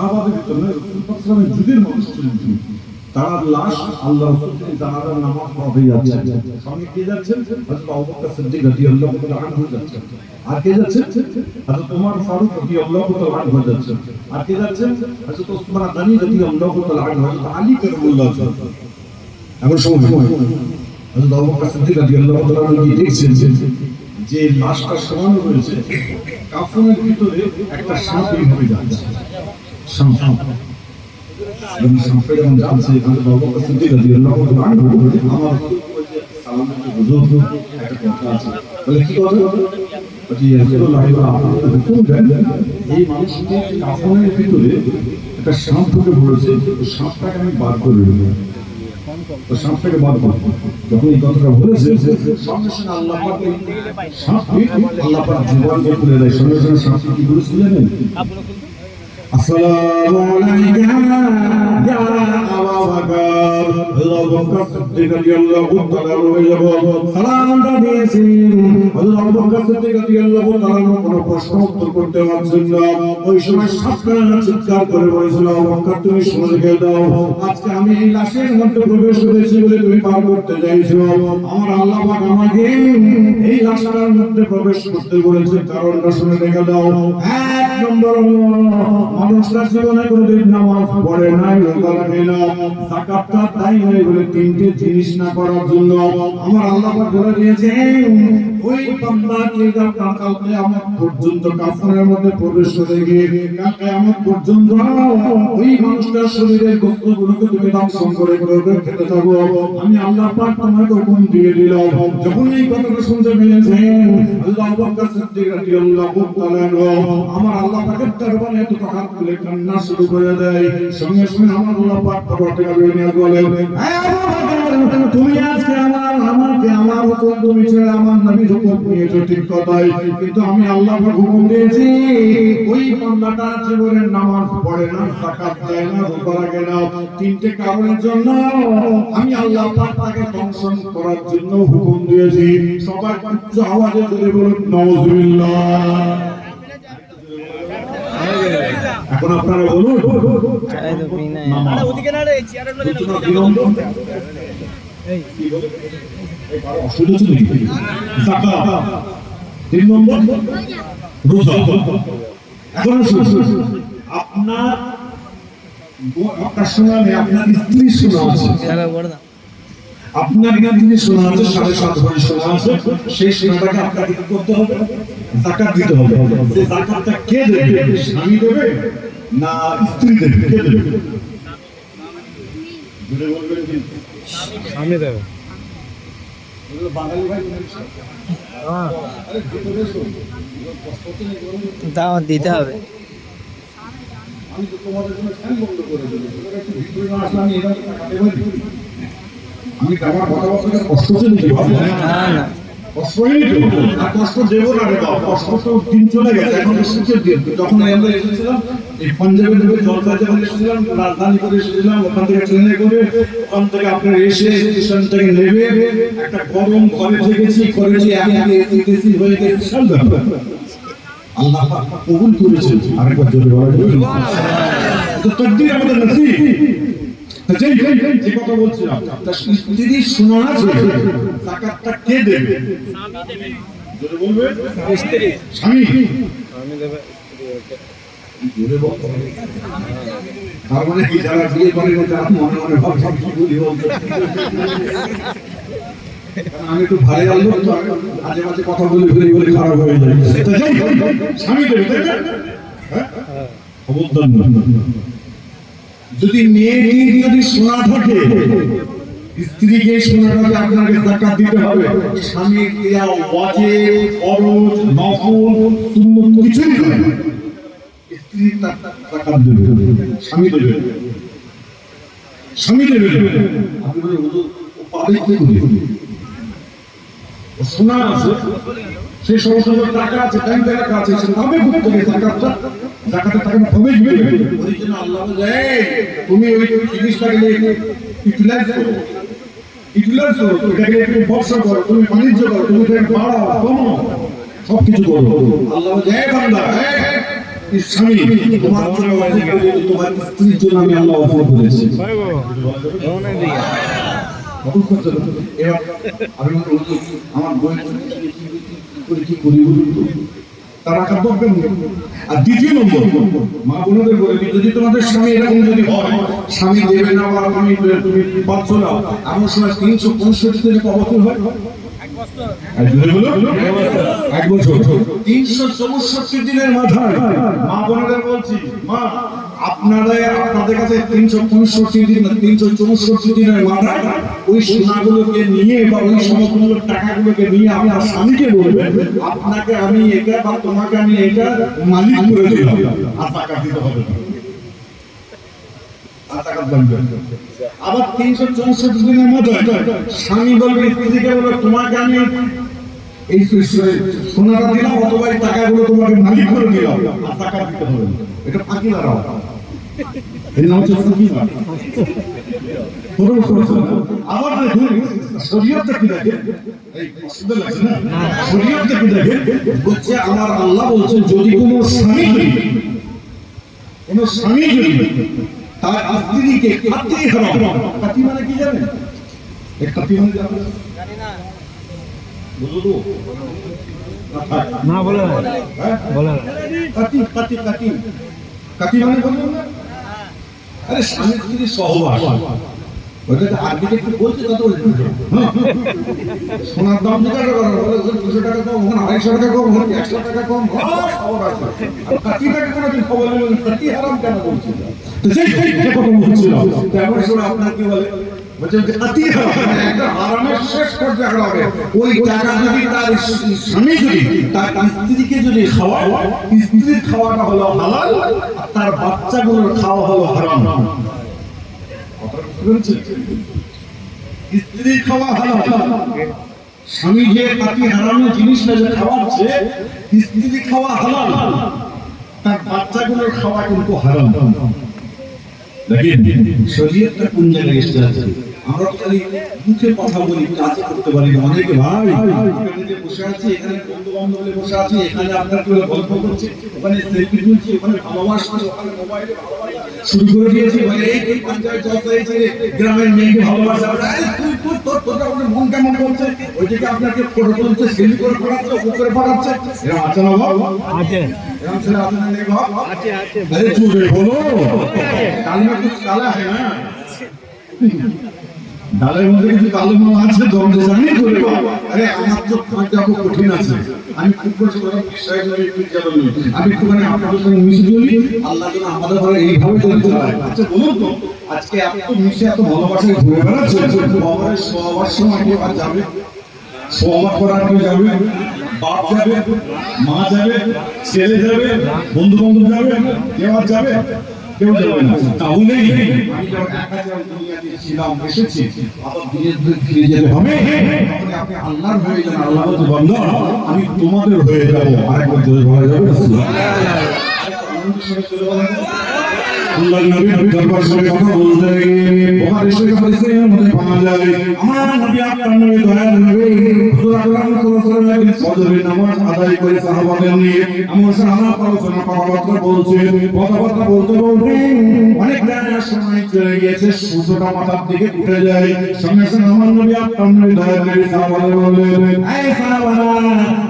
সাহাবাদের ভিতরে রাসূল পাক সাল্লাল্লাহু আলাইহি ওয়াসাল্লামের যুগের মানুষ ছিলেন। তার লাশ আল্লাহ রাসূল জানাজার নামাজ পড়াতে যাচ্ছেন, সঙ্গে কে যাচ্ছেন? হযরত আবু বকর সিদ্দিক রাদিয়াল্লাহু তাআলা আনহু যাচ্ছেন। আর কে যাচ্ছেন? হযরত ওমর ফারুক রাদিয়াল্লাহু তাআলা আনহু যাচ্ছেন। আর কে যাচ্ছেন? হযরত ওসমান গনি রাদিয়াল্লাহু তাআলা আনহু, হযরত আলী কারামাল্লাহু তাআলা। এমন সময় হযরত আবু বকর সিদ্দিক রাদিয়াল্লাহু তাআলা আনহু দেখছেন যে লাশটা শোয়ানো রয়েছে, কাফনের ভিতরে একটা সাপ এইভাবে যাচ্ছে। সাপ যখন যাচ্ছে, হযরত আবু বকর সিদ্দিক রাদিয়াল্লাহু তাআলা আনহু আমার সালাম করতে হুজুর একটা কথা আছে। বলে কি কথা? বলে ইয়া রাসূলুল্লাহ, আপনি হুকুম দেন, এই মানুষটি কাফনের ভিতরে একটা সাপ ঢুকে পড়েছে, সাপটাকে আমি বার করে দেব। তো সাপটাকে বার করব। যখন এই কথাটা বলেছে, সঙ্গে সঙ্গে আল্লাহ পাক আল্লাহ পাক জীবন খুলে দেয়। সঙ্গে সঙ্গে সাপটি কি বলেছে জানেন? আসসালামু আলাইকা ইয়া আবু বকর। আবু বকর সিদ্দিক রাদিয়াল্লাহু তাআলা আনহু সালামটা দিয়েছেন। আবু বকর সিদ্দিক রাদিয়াল্লাহু তাআলা কোনো প্রশ্ন উত্তর করতে পারছেন না। ওই সময় সাপটা চিৎকার করে বলেছিল, আবু বকর তুমি শুনে গেল দাও, আজকে আমি এই লাশের মধ্যে প্রবেশ করেছি বলে তুমি পার করতে চাইছো। আমার আল্লাহ পাক আমাকে এই লাশটার মধ্যে প্রবেশ করতে বলেছে, কারণটা শুনে গেল দাও। এক নম্বর, মানুষরা জীবনে কোনোদিন নামাজ পড়ে নাই, রোজা রাখে না, যাকাতটা তাই নাই বলে তিনটে জিনিস না করার জন্য আমার আল্লাহ পাক বলে দিয়েছেন, ওই বান্দাকে কাল কিয়ামত পর্যন্ত কাফনের মধ্যে প্রবেশ করে গিয়ে কাল কিয়ামত পর্যন্ত ওই মানুষটার শরীরের গোশতগুলোকে তুমি দংশন করে খেতে থাকো। আমি আল্লাহ পাক তোমাকে হুকুম দিয়ে দিলাম। যখন এই কথাটা শুনতে পেয়েছেন আল্লাহ আবু বকর সিদ্দিক রাদিয়াল্লাহু তাআলা আমার আল্লাহ পাকের দরবারে এত কথা বলে কান্না শুরু করে দেয়। সঙ্গে সঙ্গে আমার আল্লাহ পাক তাবারক নিয়ে বলেন, তুমি আজকে আমাকে আমার হুকুম তুমি ছেড়ে আমার নবীর হুকুম নিয়েছো, ঠিক কথাই, কিন্তু আমি আল্লাহ পাক হুকুম দিয়েছি ওই বান্দাটা জীবনের নামাজ পড়ে না, যাকাত দেয় না, রোজা রাখে না, তিনটে কারণের জন্য আমি আল্লাহ পাক তাকে দংশন করার জন্য হুকুম দিয়েছি। সবাই উচ্চ আওয়াজে জোরে বলুন নাউজুবিল্লাহ। এখন আপনারা বলুন, ওদিকে না রে চেয়ারের মধ্যে এই কি বলে অসুবিধা ছিল কি? যাকাত, তিন নম্বর রোজা। এখন আপনার শোনা নেই, আপনার স্ত্রী শোনা আছে, আপনার যিনি শোনা আছে 7.5 ভরি শোনা আছে, সেই শোনাটাকে আপনাকে কি করতে হবে? যাকাত দিতে হবে। যে যাকাতটা কে দেবে? স্বামী দেবে না স্ত্রী দেবে? কে দেবে? জুড়ে বলবেন কি? স্বামী দেবে। বাঙালি ভাই দাওয়াত দিতে হবে। আমি তো তোমাদের জন্য ফ্যান বন্ধ করে দেবো, একটু ভিতরে না আসলে আমি এখানে টাকাতে পারি। আমি আমার কথাবার্তা কষ্ট হচ্ছে নাকি? না না, কষ্ট হয়নি তো, আর কষ্ট দেবো না রে বাবা। কষ্ট তো দিন চলে গেছে, এখন সুখের দিন। যখন আমরা এসেছিলাম এই পাঞ্জাবের দিকে জলসায় যখন এসেছিলাম, রাজধানী করে এসেছিলাম, ওখান থেকে ট্রেনে করে, ওখান থেকে আপনার এসে স্টেশন থেকে নেমে একটা গরম ঘরে করেছি এসি হয়ে গেছে, বিশাল ব্যাপার। আল্লাহ পাক কবুল করেছেন। আরেকবার জোরে বলুন তো তাকদীর আমাদের নসিব। যে কথা বলছিলাম, স্ত্রী শোনা আছে, যাকাতটা কে দেবে? স্বামী দেবে। জোরে বলবে স্ত্রী, স্বামী দেবে। জোরে বল। তার মানে কি যারা বিয়ে করে তারা মনে মনে ভাবছেন কি বলি বলতে, আমি তো ভাই আল্লাহ তো আজে বাজে কথা বলে খারাপ হয়ে যায়। স্বামী দেবে, হ্যাঁ খবরদার না। যদি মেয়েটি যদি শোনা থাকে, স্ত্রীকে শোনাটাকে আপনাকে যাকাত দিতে হবে। স্বামীর ক্রিয়া ওয়াজিব, ফরজ, নফল, সুন্নাত কিছুই নয়, স্ত্রী তার যাকাত দেবে, স্বামী দেবে। স্বামী দেবে। আপনি বলে হুজুর ও পাবে কি করে? শোনা আছে, সেই সমস্ত টাকা আছে, ব্যাংকে টাকা আছে, সে পাবে কোথা থেকে যাকাতটা? যাকাতের টাকাটা পাবে কি? ওই জন্য আল্লাহ বলে তুমি ওই জিনিসটাকে ইউটিলাইজ করো, এটাকে একটু ব্যবসা করো, তুমি বাণিজ্য করো, তুমি বাড়াও কমাও, সবকিছু করো। আল্লাহ বলে বান্দা স্বামী তোমার জন্য অনেক তোমার স্ত্রীর জন্য আমি আল্লাহ অফার করেছি এবার আমি আমার বই কি করি তারা দরকার নেই। আর দ্বিতীয় নম্বর মা বোনদের বলে যদি তোমাদের স্বামী এরকম যদি হয় স্বামী দেবে না বা তুমি পাচ্ছ না এমন সময় 365 দিনে কবছর হয় এক বছর 364 দিনের মাথায় মা বোনদের বলছি মা আপনাদের কাছে 365 দিন 364 দিনের মাথায় ওই সোনাগুলোকে নিয়ে বা ওই সমতুল্য টাকাগুলোকে নিয়ে আপনার স্বামীকে বলবেন আপনাকে আমি এটা বা তোমাকে আমি এটা মালিক করে দিলাম আর টাকা দিতে হবে না। আবার 364 দিনের মধ্যে স্বামী বলবে স্ত্রীকে বলবে তোমাকে আমি এই সোনাটা দিলাম অথবা এই টাকাগুলো তোমাকে মালিক করে দিলাম আর টাকা দিতে হবে না। এটা ফাঁকি দাঁড়াও এর নাম হচ্ছে ফাঁকি আবার দেখুন শরীয়তটা কি দেখে এই সুন্দর লাগছে না শরীয়তটা কি দেখে বলছে আমার আল্লাহ বলছেন যদি কোনো স্বামী যদি তার স্ত্রীকে খাতি হারাম খাতি মানে কি জানেন এই খাতি মানে জানি না বলো তো না বলে না বলে না খাতি খাতি খাতি খাতি মানে বলুন না আরে স্বামী স্ত্রীর সহবাস ওটা তো আর্কিটেক্ট বলছে কত সোনার দাম জিজ্ঞাসা করা বলে 200 টাকা কম 250 টাকা কম 100 টাকা কম খবর আছে আর খাতি টাকা কোনো দিন খবর নেই খাতি হারাম কেন বলছে তো সেই কথা বলছিল তারপরে শুনে আপনার কি বলে বলছে যে খাতি হারাম একটা হারামের শেষ পর্যায়ে হারাবে ওই টাকা যদি তার স্বামী যদি তার স্ত্রীকে যদি খাওয়ায় স্ত্রীর খাওয়াটা হলো হালাল আর তার বাচ্চাগুলোর খাওয়া হলো হারাম স্ত্রী খাওয়া হারাম স্বামী যে খাতি হারামের জিনিসটা যে খাওয়াচ্ছে স্ত্রী খাওয়া হালাল তার বাচ্চাগুলোর খাওয়া কিন্তু হারাম দেখেন শরীয়তটা কোন জায়গায় এসেছে আমরা খালি মুখে কথা বলি কাজ করতে পারি না অনেকে ভাই এখানে যে বসে আছে এখানে বন্ধু বান্ধব বলে বসে আছে এখানে আপনার কি গল্প করছে ওখানে সেলফি তুলছে ওখানে ভালোবাসা ওখানে মোবাইলে ভালোবাসা শুরু করে দিয়েছে মানে এই পঞ্চায়েত জলসা হয়েছে গ্রামের মেয়েকে ভালোবাসা তোর মন কেমন করছে ওইদিকে আপনাকে ফটো তুলছে সেলফি করে পড়াচ্ছে উপরে পড়াচ্ছে এরকম আছে না ভাব আছে এরকম ছেলে আছে না নেই ভাব আছে আছে আরে চুপ রে বলো কালমে কুছ কালা है ना ডালের মধ্যে কিছু কালো মাল আছে তো আমরা জানি তো রে বাবা আরে আমার তো খোঁজা খুব কঠিন আছে আমি খুব কষ্ট করে বিষয় ধরে একটু জানি আমি একটু মানে আপনাদের সঙ্গে মিশে চলি আল্লাহ যেন আমাদের ঘরে এইভাবে চলতে পারে আচ্ছা বলুন তো আজকে এত মিশে এত ভালোবাসায় ঘুরে বেড়াচ্ছে বাবার সবার সময় কেউ আর যাবে সোমবার করার কেউ যাবে বাপ যাবে মা যাবে ছেলে যাবে বন্ধু বান্ধব যাবে কেউ আর যাবে কেউ যাবে না তাহলে আমি যখন একা দুনিয়াতে ছিলাম এসেছি আবার দুনিয়াতে ফিরে যেতে হবে তখন আপনি আল্লাহর হয়ে যান আল্লাহ বলতে বান্দা আমি তোমাদের হয়ে যাব আরেকবার জোরে বলা যাবে আল্লাহর নবীর দরবার সঙ্গে কথা বলতে গিয়ে বুখারী শরীফ হাদিসের মধ্যে পাওয়া যায় আমার নবী আপনার নবী দয়ার নবী রাসূল আকরাম সাল্লাল্লাহু আলাইহি ওয়াসাল্লাম ফজরের নামাজ আদায় করে সাহাবাদের নিয়ে আমার সাহাবা আলোচনা কথাবার্তা বলছেন কথাবার্তা বলতে বলতে অনেক সময় চলে গিয়েছে সূর্যটা মাথার দিকে উঠে যায় সঙ্গে সঙ্গে আমার নবী আপনার নবী দয়ার নবী সাহাবাদের বললেন এই সাহাবারা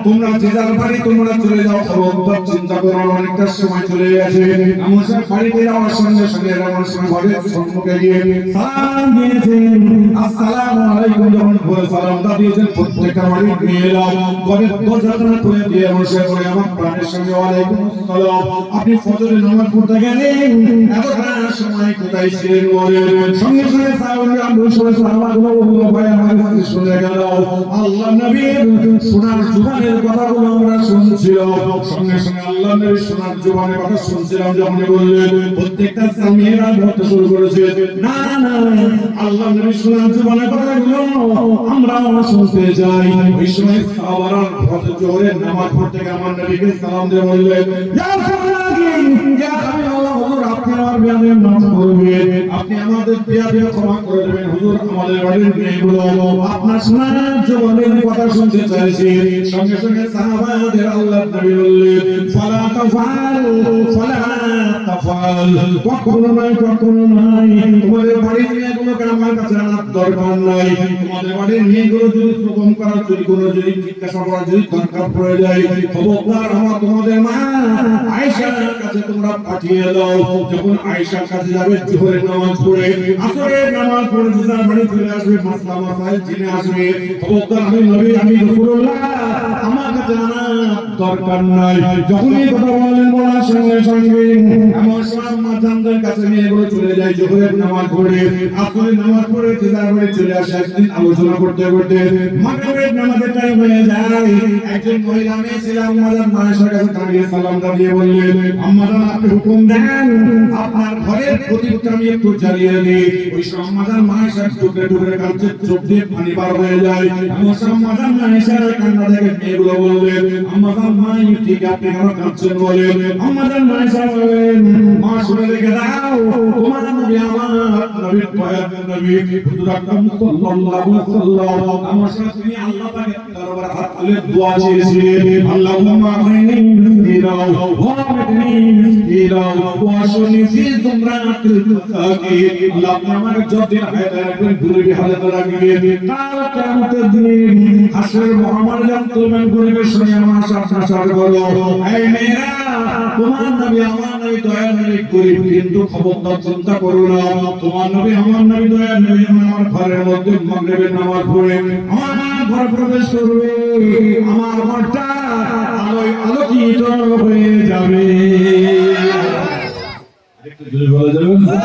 তোমরা যে যার বাড়ি তোমরা চলে যাও খবরদার চিন্তা করো অনেকটা সময় চলে গেছে আমার বাড়িতে যাওয়ার সঙ্গে সঙ্গে আমার সঙ্গে ঘরের সম্মুখে গিয়ে সালাম দিয়েছেন আসসালামু আলাইকুম যখন বলে সালামটা দিয়েছেন প্রত্যেকটা বাড়ির মেয়েরা ঘরের দরজাটা খুলে দিয়ে বসে করে আমার প্রাণের সঙ্গে ওয়ালাইকুম আসসালাম আপনি ফজরের নামাজ পড়তে গেলেন এতটা সময় কোথায় ছিলেন বলেন সঙ্গে সঙ্গে সাহাবারা বসে সালামগুলো বলল ভাই আমার কাছে শুনে গেল আল্লাহ নবীর সোনার জুবানের কথাগুলো আমরা শুনছিলাম সঙ্গে সঙ্গে আল্লাহ নবীর সোনার জুবানের কথা শুনছিলাম যখন বললেন প্রত্যেকটা সামিরা বলতে শুরু করেছে না না আল্লাহ নবী সোনার জুবানের কথাগুলো আমরা শুনতে চাই ওই সময় সাহাবারা ফজরের নামাজ পড়তে গিয়ে আমার নবীকে সালাম দিয়ে বললেন ইয়া সালাম ইয়া হাবিবাল্লাহ হুজুর আপনি আমার বিয়ানের নামাজ পড়বেন আপনি আমাদের বিয়াদের ক্ষমা করে দেবেন হুজুর। আমাদের বাড়ির মেয়েগুলো আপনার শোনার জবানের কথা শুনতে চাইছে। সঙ্গে সঙ্গে সাহাবাদের আল্লাহর নবী বললেন ফালা তাফাল কখনো নাই তোমাদের বাড়ির মেয়েগুলোকে আমার কাছে আনার দরকার নাই। তোমাদের বাড়ির মেয়েগুলো যদি শ্রবণ করার যদি কোনো যদি জিজ্ঞাসা করার যদি দরকার পড়ে যায় খবরদার আমার তোমাদের মা আয়েশার কাছে তোমরা পাঠিয়ে দাও। যখন আয়েশার কাছে যাবে জোহরের নামাজ পড়ে আসরের নামাজ পড়ে যার বাড়ি চলে আসবে মাসলা মাসাইল জেনে আসবে। খবরদার আমি নবী আমি রাসূলুল্লাহ আমার কাছে আনার দরকার নাই। যখন এই কথা বলেন বলার সঙ্গে সঙ্গে আমার সব মাজানদের কাছে মেয়েগুলো চলে যায় জোহরের নামাজ পড়ে আসরের নামাজ পড়ে যার বাড়ি চলে আসে। একদিন আলোচনা করতে করতে মাগরিবের নামাজের টাইম হয়ে যায়। একজন মহিলা মেয়ে ছিল আম্মাজান মায়েশার কাছে দাঁড়িয়ে সালাম দিয়ে বললেন আম্মাজান আপনি হুকুম দেন আপনার ঘরের প্রদীপটা আমি একটু জ্বালিয়ে দিই। ওই সব আম্মাজান মায়েশার টুকরে টুকরে কাঁদছে, চোখ দিয়ে পানি বার হয়ে যায়। আমার সব আম্মাজান মায়েশার কান্না দেখে মেয়েগুলো বললেন আম্মাজান মাই ঠিক আপনি কেন কাঁদছেন বলেন। আম্মাজান মায়েশা বলেন মা শুনে রেখে দাও তোমার নবী আমার নবীর পয়গাম নবী হুজুর আকরাম সাল্লাল্লাহু আলাইহি ওয়াসাল্লাম আমার সাথে তিনি আল্লাহ পাকের দরবারে হাত তুলে দোয়া চেয়েছিলেন আল্লাহুম্মা আইনি মিসকিনা ওয়া আইনি মিসকিনা ওয়া শুনি ফি জুমরাতিল মুসাকিন। আল্লাহ আপনি আমাকে যতদিন হায়াত রাখবেন গরিবী হায়াতে রাখবেন কাল কিয়ামতের দিন হাসরের মহামার জানতুমেন গরিবের সঙ্গে আমার সাথে করো। এই মেয়েরা তোমার নবী আমার নবী দয়ার নবী গরিব কিন্তু খবরদার চিন্তা করো না তোমার নবী আমার নবী দয়ার নবী আমার ঘরের মধ্যে মাগরিবের নামাজ পড়ে আমার ঘর প্রবেশ করবে আমার ঘরটা আলোয় আলোকিত হয়ে যাবে। আরেকটু জোরে বলা যাবে না?